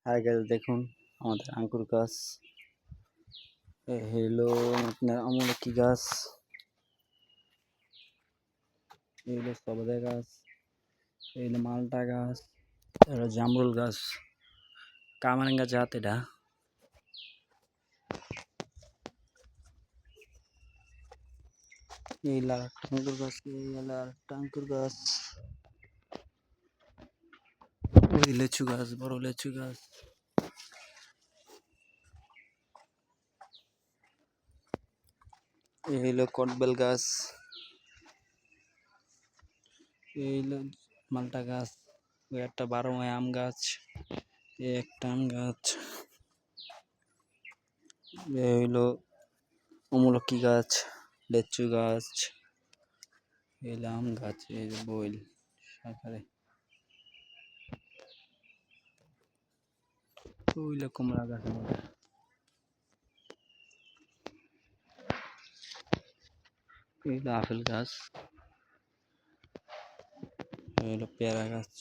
Hi guys, দেখুন আমাদের আঙ্কুর গাছ। হলো আপনার আমলকি গাছ, হলো সবেদা গাছ, হলো মালটা গাছ, হলো জামরুল গাছ, কামারিঙ্গা জাত এটা। এই লাল আঙ্কুর গাছ, এই লাল আঙ্কুর গাছ, ওই লেচু গাছ, বড় লেচু গাছ, এই হলো কটবেল গাছ, এই হলো মালটা গাছ, ওই একটা 12 আম গাছ, এই একটা আম গাছ, এই হলো আমলকি গাছ, লেচু গাছ, এই আম গাছ, এই বইল শাখারে, ওইলো কুমড়া গাছ, এই আপেল গাছ, এই হলো পেয়ারা গাছ।